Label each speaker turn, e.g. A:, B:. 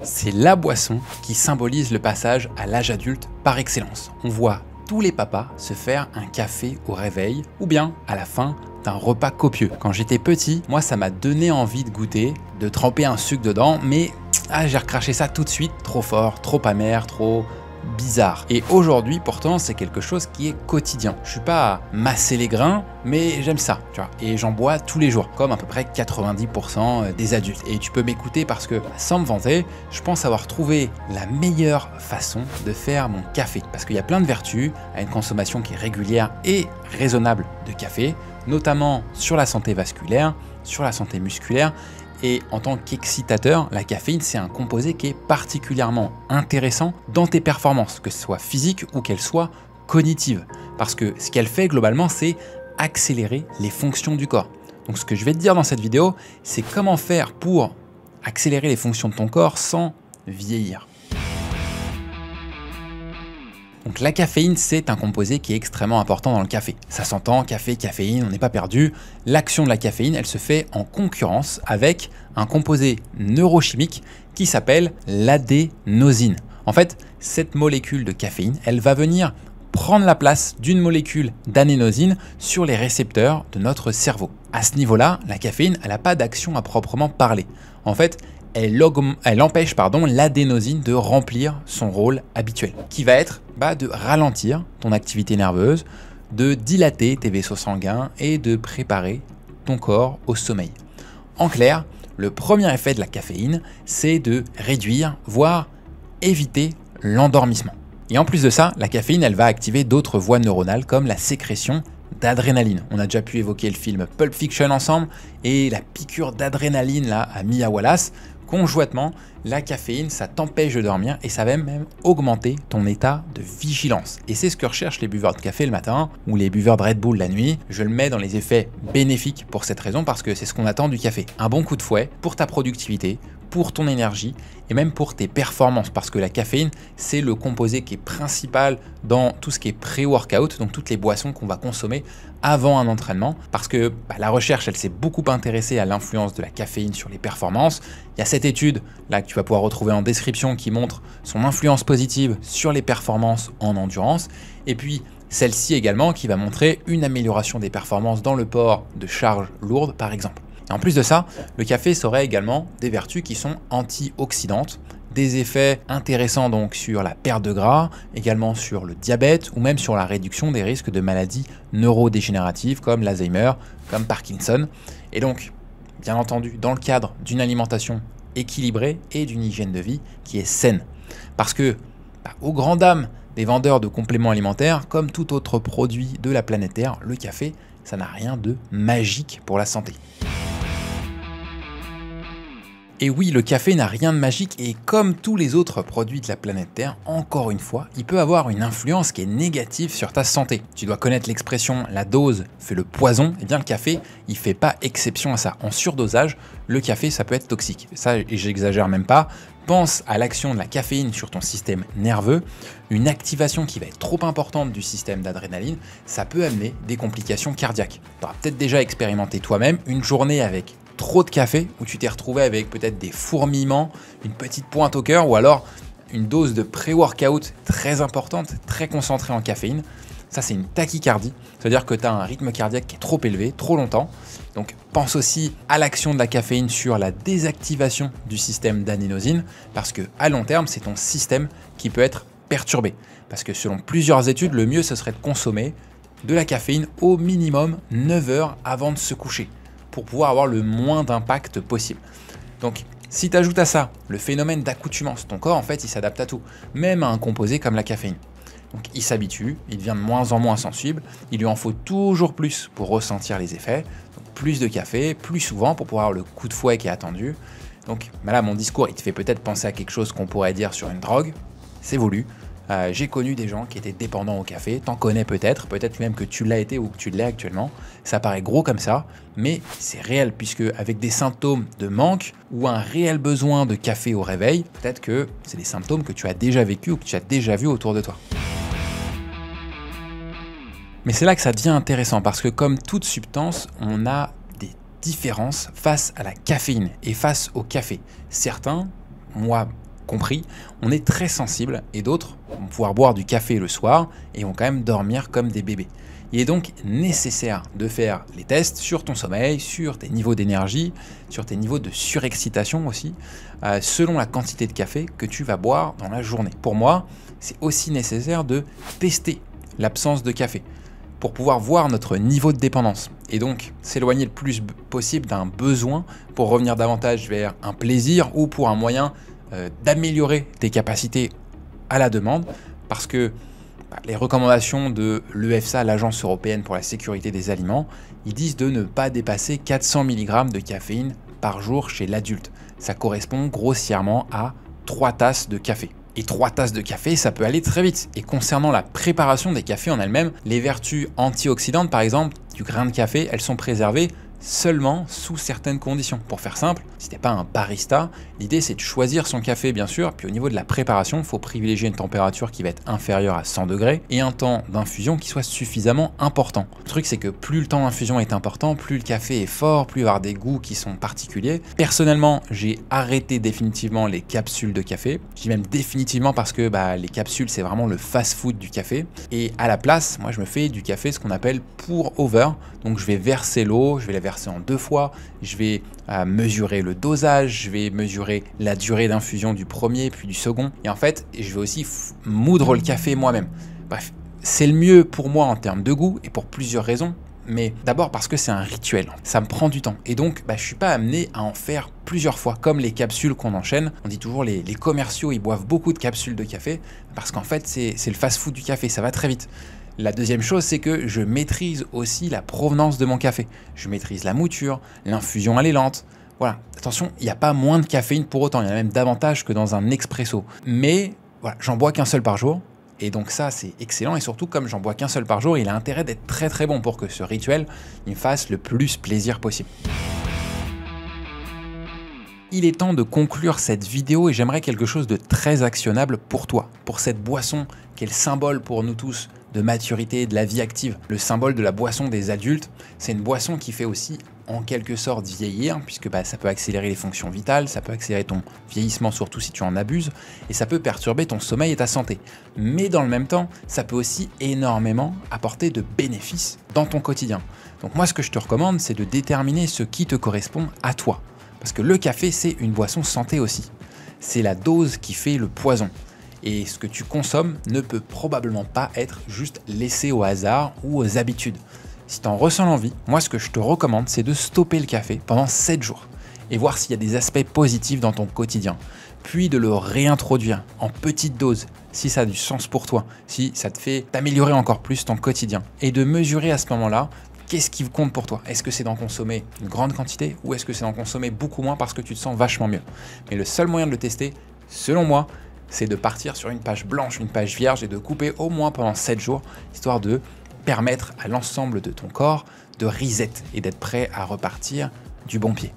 A: C'est la boisson qui symbolise le passage à l'âge adulte par excellence. On voit tous les papas se faire un café au réveil ou bien à la fin d'un repas copieux. Quand j'étais petit, moi ça m'a donné envie de goûter, de tremper un sucre dedans, mais j'ai recraché ça tout de suite, trop fort, trop amer, trop bizarre. Et aujourd'hui, pourtant, c'est quelque chose qui est quotidien. Je suis pas à masser les grains, mais j'aime ça, tu vois. Et j'en bois tous les jours, comme à peu près 90% des adultes. Et tu peux m'écouter parce que, sans me vanter, je pense avoir trouvé la meilleure façon de faire mon café. Parce qu'il y a plein de vertus à une consommation qui est régulière et raisonnable de café, notamment sur la santé vasculaire, sur la santé musculaire. Et en tant qu'excitateur, la caféine, c'est un composé qui est particulièrement intéressant dans tes performances, que ce soit physique ou qu'elle soit cognitive. Parce que ce qu'elle fait globalement, c'est accélérer les fonctions du corps. Donc ce que je vais te dire dans cette vidéo, c'est comment faire pour accélérer les fonctions de ton corps sans vieillir. Donc la caféine, c'est un composé qui est extrêmement important dans le café. Ça s'entend, café, caféine, on n'est pas perdu. L'action de la caféine, elle se fait en concurrence avec un composé neurochimique qui s'appelle l'adénosine. En fait, cette molécule de caféine, elle va venir prendre la place d'une molécule d'adénosine sur les récepteurs de notre cerveau. À ce niveau-là, la caféine, elle n'a pas d'action à proprement parler. En fait, elle empêche l'adénosine de remplir son rôle habituel, qui va être de ralentir ton activité nerveuse, de dilater tes vaisseaux sanguins et de préparer ton corps au sommeil. En clair, le premier effet de la caféine, c'est de réduire, voire éviter l'endormissement. Et en plus de ça, la caféine, elle va activer d'autres voies neuronales comme la sécrétion d'adrénaline. On a déjà pu évoquer le film Pulp Fiction ensemble et la piqûre d'adrénaline là à Mia Wallace. Conjointement, la caféine, ça t'empêche de dormir et ça va même augmenter ton état de vigilance. Et c'est ce que recherchent les buveurs de café le matin ou les buveurs de Red Bull la nuit. Je le mets dans les effets bénéfiques pour cette raison parce que c'est ce qu'on attend du café. Un bon coup de fouet pour ta productivité, pour ton énergie et même pour tes performances parce que la caféine, c'est le composé qui est principal dans tout ce qui est pré-workout, donc toutes les boissons qu'on va consommer avant un entraînement parce que la recherche, elle s'est beaucoup intéressée à l'influence de la caféine sur les performances. Il y a cette étude là que tu vas pouvoir retrouver en description qui montre son influence positive sur les performances en endurance et puis celle-ci également qui va montrer une amélioration des performances dans le port de charges lourdes par exemple. Et en plus de ça, le café aurait également des vertus qui sont antioxydantes, des effets intéressants donc sur la perte de gras, également sur le diabète ou même sur la réduction des risques de maladies neurodégénératives comme l'Alzheimer, comme Parkinson. Et donc, bien entendu, dans le cadre d'une alimentation équilibrée et d'une hygiène de vie qui est saine. Parce que, aux grandes dames des vendeurs de compléments alimentaires, comme tout autre produit de la planète Terre, le café, ça n'a rien de magique pour la santé. Et oui, le café n'a rien de magique et comme tous les autres produits de la planète Terre, encore une fois, il peut avoir une influence qui est négative sur ta santé. Tu dois connaître l'expression « la dose fait le poison », et bien le café, il fait pas exception à ça. En surdosage, le café, ça peut être toxique. Ça, et j'exagère même pas. Pense à l'action de la caféine sur ton système nerveux. Une activation qui va être trop importante du système d'adrénaline, ça peut amener des complications cardiaques. Tu auras peut-être déjà expérimenté toi-même une journée avec trop de café, où tu t'es retrouvé avec peut-être des fourmillements, une petite pointe au cœur, ou alors une dose de pré-workout très importante, très concentrée en caféine. Ça, c'est une tachycardie, c'est-à-dire que tu as un rythme cardiaque qui est trop élevé, trop longtemps. Donc, pense aussi à l'action de la caféine sur la désactivation du système d'adénosine, parce que à long terme, c'est ton système qui peut être perturbé. Parce que selon plusieurs études, le mieux, ce serait de consommer de la caféine au minimum 9 heures avant de se coucher, pour pouvoir avoir le moins d'impact possible. Donc, si tu ajoutes à ça le phénomène d'accoutumance, ton corps, en fait, il s'adapte à tout, même à un composé comme la caféine. Donc, il s'habitue, il devient de moins en moins sensible, il lui en faut toujours plus pour ressentir les effets, donc plus de café, plus souvent pour pouvoir avoir le coup de fouet qui est attendu. Donc, là, mon discours, il te fait peut-être penser à quelque chose qu'on pourrait dire sur une drogue, c'est voulu. J'ai connu des gens qui étaient dépendants au café, t'en connais peut-être même que tu l'as été ou que tu l'es actuellement. Ça paraît gros comme ça, mais c'est réel puisque avec des symptômes de manque ou un réel besoin de café au réveil, peut-être que c'est des symptômes que tu as déjà vécu ou que tu as déjà vu autour de toi. Mais c'est là que ça devient intéressant parce que comme toute substance, on a des différences face à la caféine et face au café. Certains, moi compris, on est très sensible et d'autres vont pouvoir boire du café le soir et vont quand même dormir comme des bébés. Il est donc nécessaire de faire les tests sur ton sommeil, sur tes niveaux d'énergie, sur tes niveaux de surexcitation aussi, selon la quantité de café que tu vas boire dans la journée. Pour moi, c'est aussi nécessaire de tester l'absence de café pour pouvoir voir notre niveau de dépendance et donc s'éloigner le plus possible d'un besoin pour revenir davantage vers un plaisir ou pour un moyen d'améliorer tes capacités à la demande, parce que les recommandations de l'EFSA, l'Agence européenne pour la sécurité des aliments, ils disent de ne pas dépasser 400 mg de caféine par jour chez l'adulte. Ça correspond grossièrement à 3 tasses de café. Et 3 tasses de café, ça peut aller très vite. Et concernant la préparation des cafés en elles-mêmes, les vertus antioxydantes, par exemple, du grain de café, elles sont préservées seulement sous certaines conditions. Pour faire simple, si t'es pas un barista, l'idée c'est de choisir son café bien sûr, puis au niveau de la préparation, il faut privilégier une température qui va être inférieure à 100 degrés et un temps d'infusion qui soit suffisamment important. Le truc c'est que plus le temps d'infusion est important, plus le café est fort, plus il va y avoir des goûts qui sont particuliers. Personnellement, j'ai arrêté définitivement les capsules de café. Je dis même définitivement parce que les capsules c'est vraiment le fast-food du café. Et à la place, moi je me fais du café ce qu'on appelle pour over. Donc je vais verser l'eau, je vais la verser en 2 fois, je vais mesurer le dosage, je vais mesurer la durée d'infusion du premier puis du second, et en fait je vais aussi moudre le café moi-même. Bref, c'est le mieux pour moi en termes de goût et pour plusieurs raisons, mais d'abord parce que c'est un rituel, ça me prend du temps et donc je suis pas amené à en faire plusieurs fois comme les capsules qu'on enchaîne. On dit toujours les commerciaux ils boivent beaucoup de capsules de café parce qu'en fait c'est le fast-food du café, ça va très vite. La deuxième chose, c'est que je maîtrise aussi la provenance de mon café. Je maîtrise la mouture, l'infusion elle est lente. Voilà, attention, il n'y a pas moins de caféine pour autant, il y en a même davantage que dans un expresso. Mais voilà, j'en bois qu'un seul par jour. Et donc ça, c'est excellent. Et surtout, comme j'en bois qu'un seul par jour, il a intérêt d'être très très bon pour que ce rituel il me fasse le plus plaisir possible. Il est temps de conclure cette vidéo et j'aimerais quelque chose de très actionnable pour toi, pour cette boisson qui est le symbole pour nous tous de maturité, de la vie active, le symbole de la boisson des adultes. C'est une boisson qui fait aussi en quelque sorte vieillir, puisque ça peut accélérer les fonctions vitales, ça peut accélérer ton vieillissement, surtout si tu en abuses, et ça peut perturber ton sommeil et ta santé. Mais dans le même temps, ça peut aussi énormément apporter de bénéfices dans ton quotidien. Donc moi, ce que je te recommande, c'est de déterminer ce qui te correspond à toi. Parce que le café, c'est une boisson santé aussi. C'est la dose qui fait le poison. Et ce que tu consommes ne peut probablement pas être juste laissé au hasard ou aux habitudes. Si tu en ressens l'envie, moi ce que je te recommande, c'est de stopper le café pendant 7 jours et voir s'il y a des aspects positifs dans ton quotidien. Puis de le réintroduire en petite dose, si ça a du sens pour toi, si ça te fait t'améliorer encore plus ton quotidien. Et de mesurer à ce moment-là, qu'est-ce qui compte pour toi? Est-ce que c'est d'en consommer une grande quantité ou est-ce que c'est d'en consommer beaucoup moins parce que tu te sens vachement mieux? Mais le seul moyen de le tester, selon moi, c'est de partir sur une page blanche, une page vierge et de couper au moins pendant 7 jours, histoire de permettre à l'ensemble de ton corps de reset et d'être prêt à repartir du bon pied.